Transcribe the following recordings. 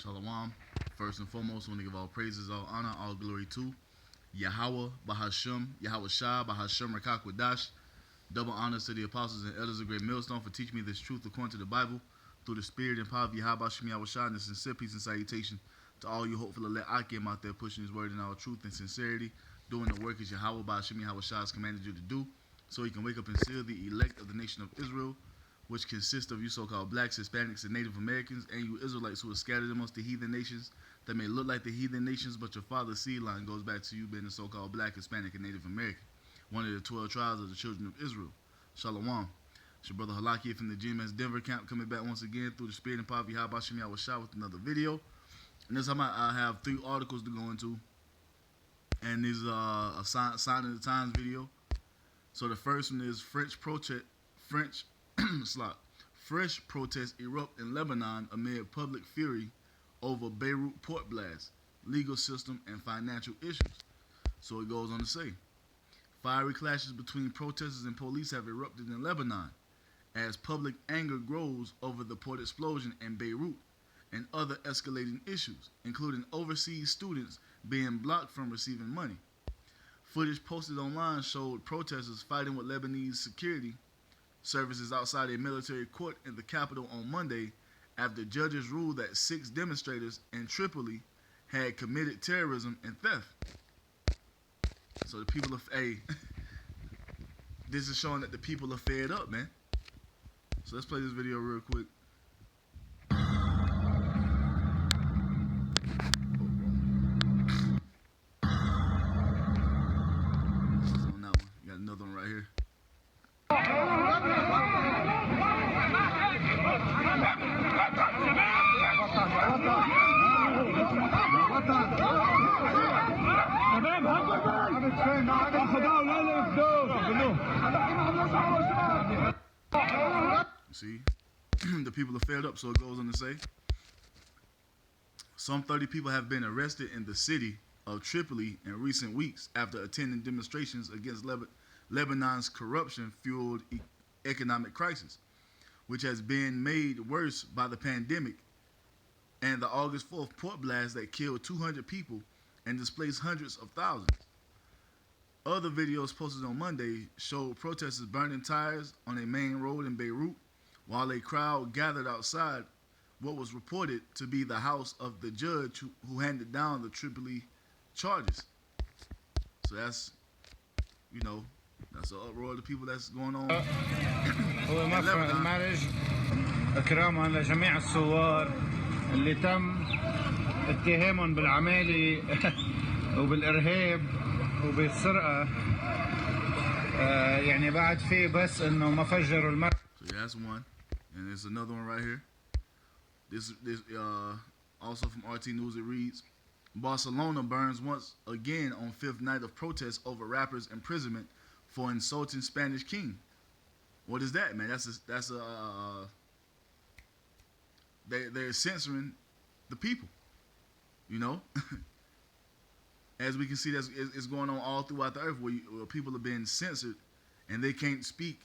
Shalom. First and foremost, I want to give all praises, all honor, all glory to YAHAWAH, bahasham, YAHAWASHI, bahasham, qadash. Double honors to the apostles and elders of Great Millstone for teaching me this truth according to the Bible, through the spirit and power of YAHAWASHI, and the sincere peace and salutation to all you hopeful elect Akim out there pushing his word in all truth and sincerity, doing the work as YAHAWAH, bahasham, YAHAWASHI has commanded you to do, so he can wake up and seal the elect of the nation of Israel, which consists of you so-called blacks, Hispanics, and Native Americans, and you Israelites who are scattered amongst the heathen nations that may look like the heathen nations, but your father's seed line goes back to you being the so-called black, Hispanic, and Native American, one of the 12 tribes of the children of Israel. Shalom. It's your brother Halaki from the GMS Denver camp, coming back once again through the spirit and power of YAHAWASHI with another video. And this time I have 3 articles to go into, and these are a sign of the times video. So the first one is Fresh protests erupt in Lebanon amid public fury over Beirut port blast, legal system, and financial issues. So it goes on to say, fiery clashes between protesters and police have erupted in Lebanon as public anger grows over the port explosion in Beirut and other escalating issues, including overseas students being blocked from receiving money. Footage posted online showed protesters fighting with Lebanese security services outside a military court in the capital on Monday after judges ruled that 6 demonstrators in Tripoli had committed terrorism and theft. So the people of this is showing that the people are fed up, man. So let's play this video real quick. On that one, you got another one right here. See, the people are fed up, so it goes on to say, some 30 people have been arrested in the city of Tripoli in recent weeks after attending demonstrations against Lebanon's corruption-fueled economic crisis, which has been made worse by the pandemic and the August 4th port blast that killed 200 people and displaced hundreds of thousands. Other videos posted on Monday showed protesters burning tires on a main road in Beirut while a crowd gathered outside what was reported to be the house of the judge who handed down the Tripoli charges. So that's, you know, that's the uproar of the people that's going on. هو مفرق المعرج إكراما لجميع الثوار اللي تم اتهامهم بالعمالة وبالإرهاب وبالسرقة. يعني بعد في بس إنه ما فجروا المركز. So yeah, that's one, and there's another one right here. This also from RT News. It reads, Barcelona burns once again on 5th night of protests over rappers' imprisonment for insulting Spanish king. What is that, man? They're censoring the people, you know. As we can see, it's going on all throughout the earth where people are being censored and they can't speak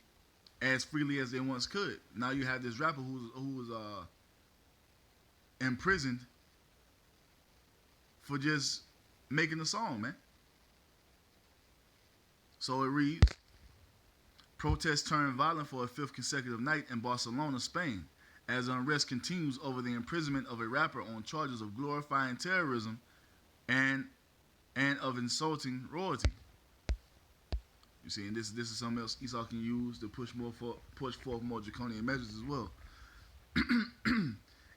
as freely as they once could. Now you have this rapper who was imprisoned for just making a song, man. So it reads, protests turned violent for a 5th consecutive night in Barcelona, Spain, as unrest continues over the imprisonment of a rapper on charges of glorifying terrorism and of insulting royalty. You see, and this is something else Esau can use to push forth more draconian measures as well.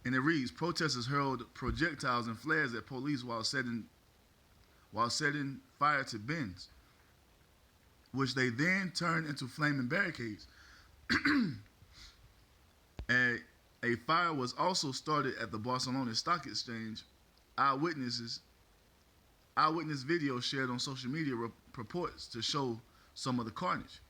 And it reads, protesters hurled projectiles and flares at police while setting fire to bins, which they then turned into flaming barricades. A fire was also started at the Barcelona Stock Exchange. Eyewitness video shared on social media purports to show some of the carnage.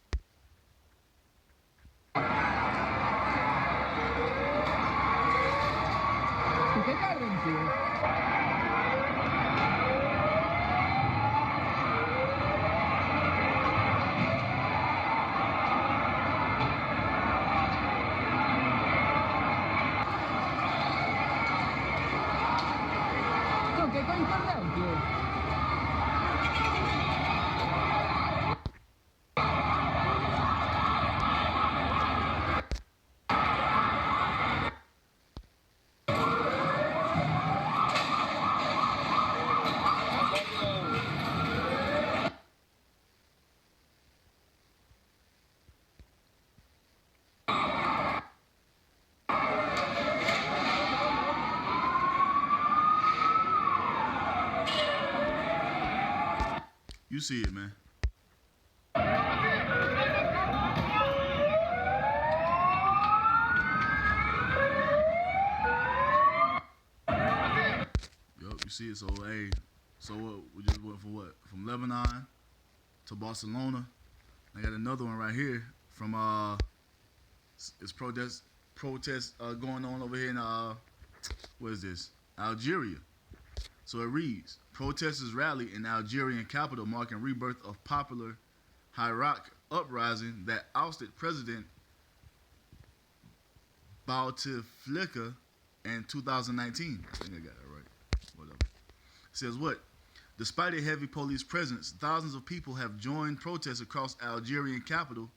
You see it, man. Yup, you see it. So, hey, so what? We just went from what? From Lebanon to Barcelona. I got another one right here from it's protests going on over here in what is this? Algeria. So it reads: protesters rally in Algerian capital marking rebirth of popular YAHAWAH uprising that ousted President Bouteflika in 2019. I think I got that right. Whatever. It says what? Despite a heavy police presence, thousands of people have joined protests across the Algerian capital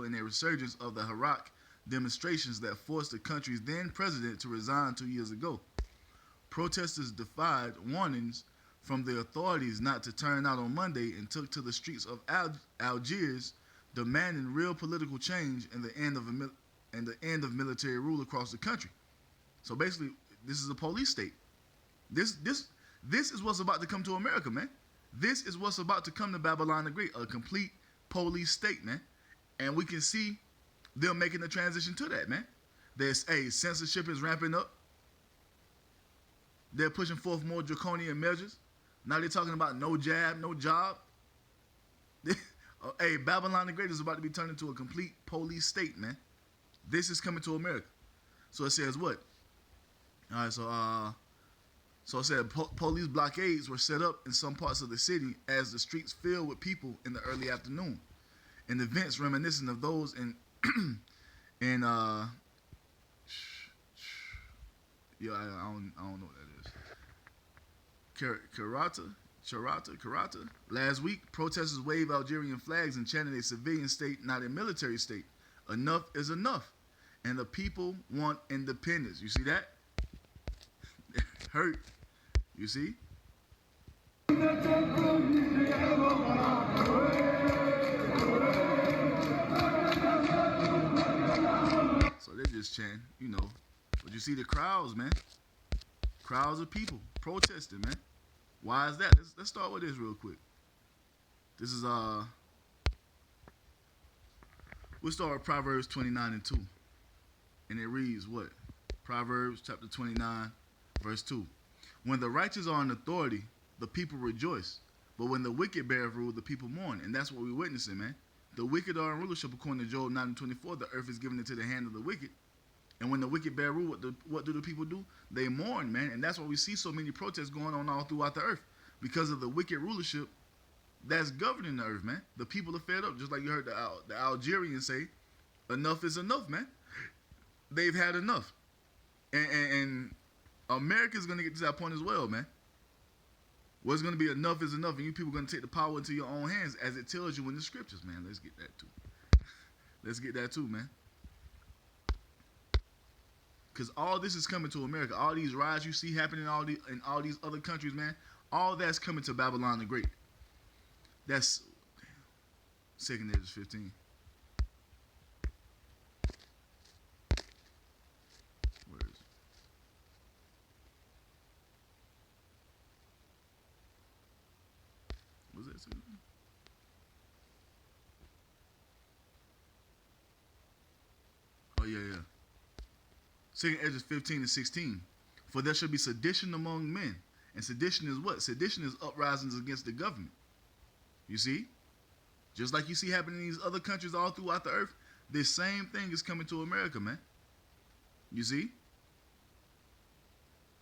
in a resurgence of the YAHAWAH demonstrations that forced the country's then president to resign 2 years ago. Protesters defied warnings from the authorities not to turn out on Monday and took to the streets of Algiers, demanding real political change and the end of military rule across the country. So basically, this is a police state. This is what's about to come to America, man. This is what's about to come to Babylon the Great, a complete police state, man. And we can see them making the transition to that, man. There's censorship is ramping up. They're pushing forth more draconian measures. Now they're talking about no jab, no job. Babylon the Great is about to be turned into a complete police state, man. This is coming to America. So it says what? All right, so it said police blockades were set up in some parts of the city as the streets filled with people in the early afternoon. In events reminiscent of those in I don't know what that is. Karata. Last week, protesters waved Algerian flags and chanted a civilian state, not a military state. Enough is enough. And the people want independence. You see that? Hurt. You see? So they're just chanting, you know. But you see the crowds, man. Crowds of people protesting, man. Why is that? Let's start with this real quick. This is we'll start with Proverbs 29:2. And it reads what? Proverbs chapter 29, verse 2. When the righteous are in authority, the people rejoice. But when the wicked bear rule, the people mourn. And that's what we're witnessing, man. The wicked are in rulership, according to Job 9:24. The earth is given into the hand of the wicked. And when the wicked bear rule, what do the people do? They mourn, man. And that's why we see so many protests going on all throughout the earth. Because of the wicked rulership that's governing the earth, man. The people are fed up. Just like you heard the Algerians say, enough is enough, man. They've had enough. And America's going to get to that point as well, man. What's going to be enough is enough. And you people are going to take the power into your own hands as it tells you in the scriptures, man. Let's get that too. Let's get that too, man. Because all this is coming to America. All these riots you see happening in all these other countries, man. All that's coming to Babylon the Great. That's 2 Ezra 15. Where is it? Was that 2? Oh, yeah. 2 Ezra 15:16. For there shall be sedition among men. And sedition is what? Sedition is uprisings against the government. You see? Just like you see happening in these other countries all throughout the earth, this same thing is coming to America, man. You see?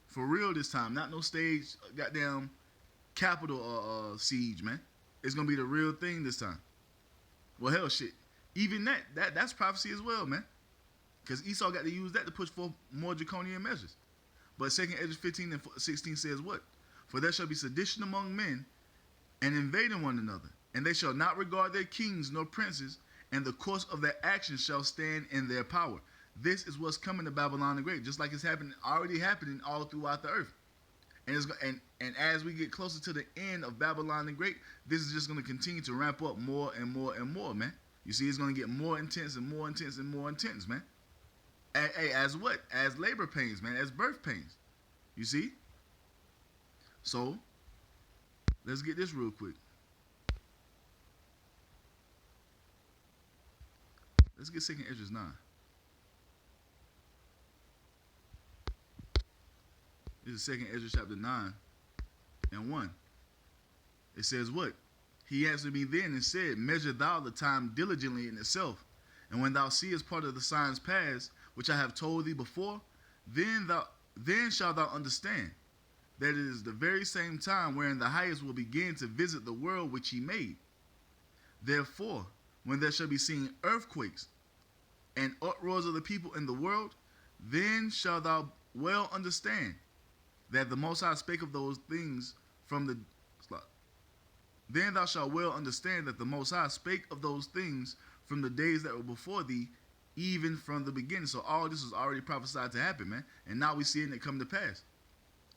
For real this time. Not no stage, goddamn capital siege, man. It's going to be the real thing this time. Well, hell, shit. Even that's prophecy as well, man. Because Esau got to use that to push for more draconian measures. But 2 Ezra 15:16 says what? For there shall be sedition among men and invading one another. And they shall not regard their kings nor princes, and the course of their actions shall stand in their power. This is what's coming to Babylon the Great, just like it's already happening all throughout the earth. And as we get closer to the end of Babylon the Great, this is just going to continue to ramp up more and more and more, man. You see, it's going to get more intense and more intense and more intense, man. As what? As labor pains, man. As birth pains. You see? So, Let's get this real quick. Let's get 2nd Esdras 9. This is 2nd Esdras chapter 9 and 1. It says what? He answered me then and said, measure thou the time diligently in itself, and when thou seest part of the signs pass, which I have told thee before, then shalt thou understand that it is the very same time wherein the highest will begin to visit the world which he made. Therefore, when there shall be seen earthquakes and uproars of the people in the world, then shalt thou well understand that the Most High spake of those things from the... Then thou shalt well understand that the Most High spake of those things from the days that were before thee, even from the beginning. So all this was already prophesied to happen, man. And now we see it come to pass.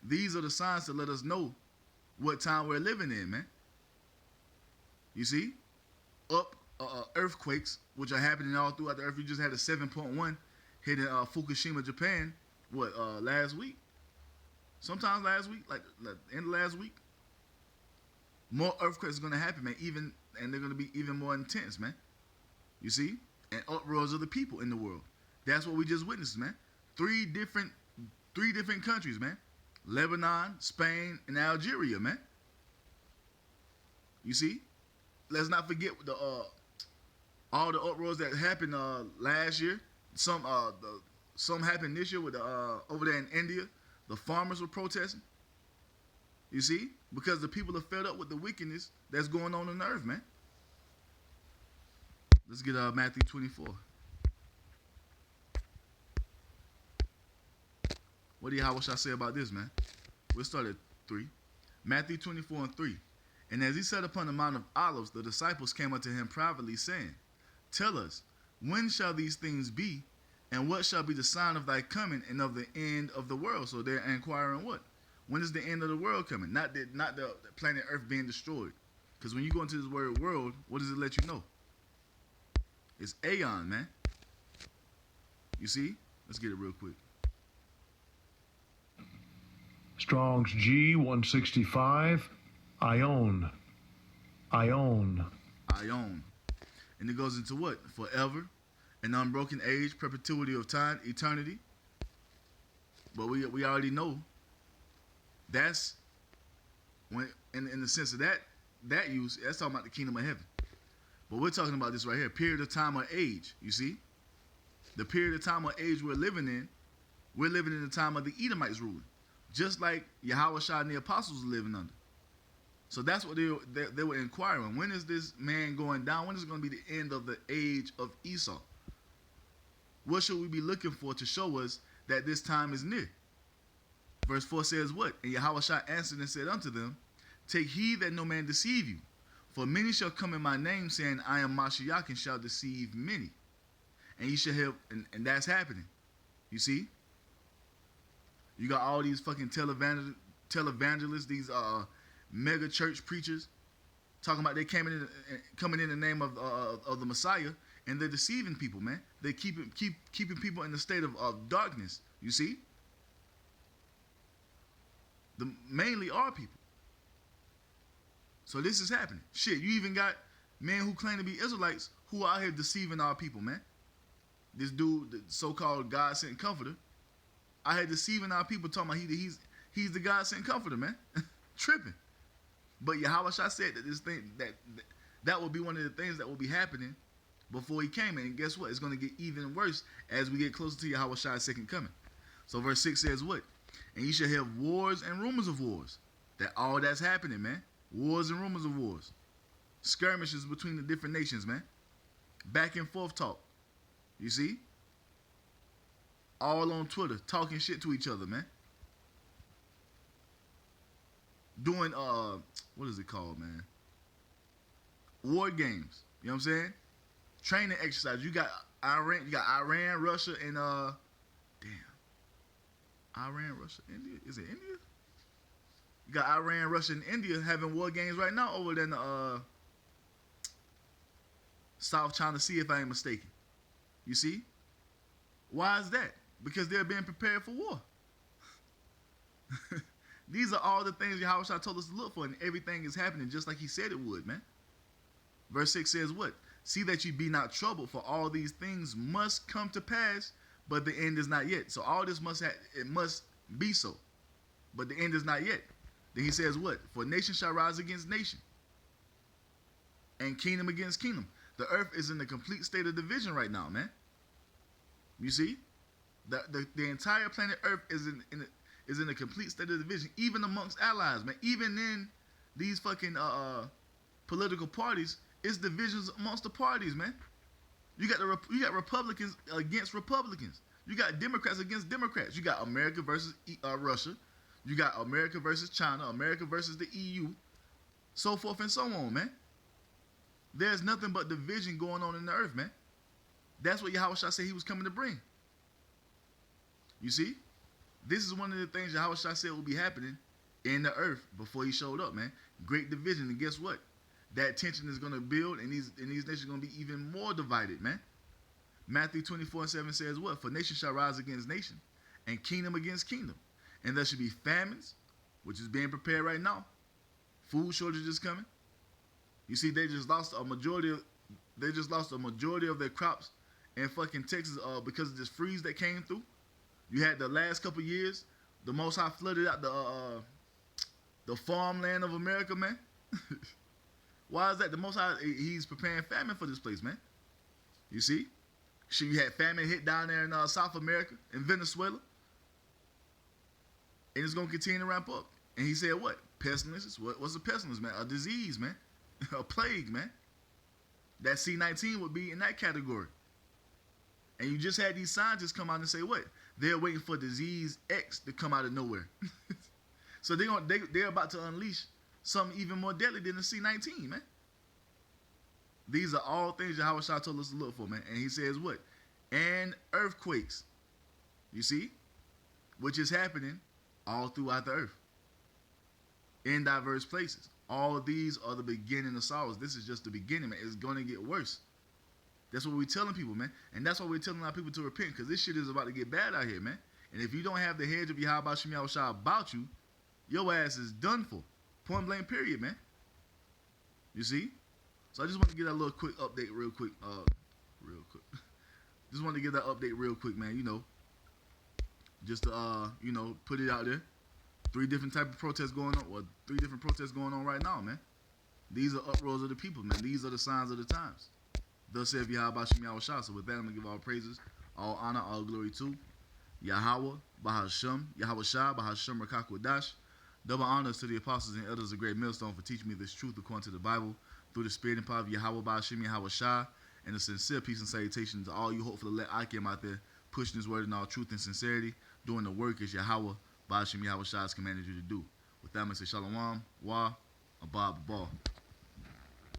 These are the signs to let us know what time we're living in, man. You see? Earthquakes, which are happening all throughout the earth. We just had a 7.1 hit in Fukushima, Japan, last week? Sometimes last week, like end of last week. More earthquakes are going to happen, man, and they're going to be even more intense, man. You see? And uproars of the people in the world. That's what we just witnessed, man. Three different countries, man. Lebanon, Spain, and Algeria, man. You see? Let's not forget all the uproars that happened last year. Some happened this year with over there in India. The farmers were protesting. You see? Because the people are fed up with the wickedness that's going on the earth, man. Let's get Matthew 24. What do YAHAWASHI say about this, man? We'll start at 3. Matthew 24 and 3. And as he sat upon the Mount of Olives, the disciples came unto him privately, saying, tell us, when shall these things be, and what shall be the sign of thy coming and of the end of the world? So they're inquiring what? When is the end of the world coming? Not the planet Earth being destroyed. Because when you go into this word world, what does it let you know? It's aeon, man. You see? Let's get it real quick. Strong's G 165. Ion. And it goes into what? Forever, an unbroken age, perpetuity of time, eternity. But we already know that's when in the sense of that use, that's talking about the kingdom of heaven. But we're talking about this right here, period of time or age. You see, the period of time or age we're living in the time of the Edomites ruling, just like YAHAWASHI and the apostles were living under. So that's what they were inquiring. When is this man going down? When is it going to be the end of the age of Esau? What should we be looking for to show us that this time is near? Verse 4 says what? And YAHAWASHI answered and said unto them, take heed that no man deceive you. For many shall come in my name, saying, I am Mashiach, and shall deceive many. And you shall have, and that's happening. You see? You got all these fucking televangelists, these mega church preachers, talking about they coming in the name of the Messiah, and they're deceiving people, man. They keeping people in the state of darkness. You see? Mainly our people. So this is happening. Shit, you even got men who claim to be Israelites who are out here deceiving our people, man. This dude, the so-called God-sent comforter, out here deceiving our people, talking about he's the God-sent comforter, man. Tripping. But YAHAWASHI said that this thing that will be one of the things that will be happening before he came. And guess what? It's going to get even worse as we get closer to YAHAWASHI's second coming. So verse 6 says what? And you shall have wars and rumors of wars. All that's happening, man. Wars and rumors of wars. Skirmishes between the different nations, man. Back and forth talk. You see? All on Twitter, talking shit to each other, man. Doing, what is it called, man? War games. You know what I'm saying? Training exercise. You got Iran, Russia, and, Iran, Russia, India. Is it India? You got Iran, Russia, and India having war games right now over there in the South China Sea, if I ain't mistaken. You see? Why is that? Because they're being prepared for war. These are all the things Yahawashi told us to look for, and everything is happening just like he said it would, man. Verse 6 says what? See that you be not troubled, for all these things must come to pass, but the end is not yet. So all this must be so, but the end is not yet. Then he says what? For nation shall rise against nation, and kingdom against kingdom. The earth is in a complete state of division right now, man. You see? The entire planet Earth is in a complete state of division, even amongst allies, man. Even in these fucking political parties, it's divisions amongst the parties, man. You got Republicans against Republicans. You got Democrats against Democrats. You got America versus Russia. You got America versus China, America versus the EU, so forth and so on, man. There's nothing but division going on in the earth, man. That's what Yahawashi said he was coming to bring. You see? This is one of the things Yahawashi said will be happening in the earth before he showed up, man. Great division. And guess what? That tension is going to build, and these nations are going to be even more divided, man. Matthew 24:7 says what? For nation shall rise against nation, and kingdom against kingdom. And there should be famines, which is being prepared right now. Food shortages coming. You see, they just lost a majority of their crops in fucking Texas because of this freeze that came through. You had the last couple years, the Most High flooded out the farmland of America, man. Why is that? The Most High, he's preparing famine for this place, man. You see? You had famine hit down there in South America, in Venezuela. And it's going to continue to ramp up. And he said what? Pestilences. What's a pestilence, man? A disease, man. A plague, man. That C-19 would be in that category. And you just had these scientists come out and say what? They're waiting for disease X to come out of nowhere. So they're about to unleash something even more deadly than the C-19, man. These are all things Yahawashi told us to look for, man. And he says what? And earthquakes. You see? Which is happening all throughout the earth. In diverse places. All of these are the beginning of sorrows. This is just the beginning, man. It's going to get worse. That's what we're telling people, man. And that's why we're telling our people to repent, because this shit is about to get bad out here, man. And if you don't have the hedge of Yahawashi about you, your ass is done for. Point blank period, man. You see? So I just want to get that little quick update real quick. Just want to get that update real quick, man. You know, just to, you know, put it out there. 3 different type of protests going on, or 3 different protests going on right now, man. These are uproars of the people, man. These are the signs of the times. Thus saith Yahawashi. So with that, I'm going to give all praises, all honor, all glory to Yahawah, bahasham, YAHAWASHI, bahasham, qadash. Double honors to the apostles and elders of Great Millstone for teaching me this truth according to the Bible, through the spirit and power of Yahawah, bahasham, YAHAWASHI, and a sincere peace and salutation to all you hopefully let Akim out there pushing his word in all truth and sincerity, doing the work as Yahawah, bahasham, YAHAWASHI has commanded you to do. With that, I'm going to say shalom, wa, abad, ball.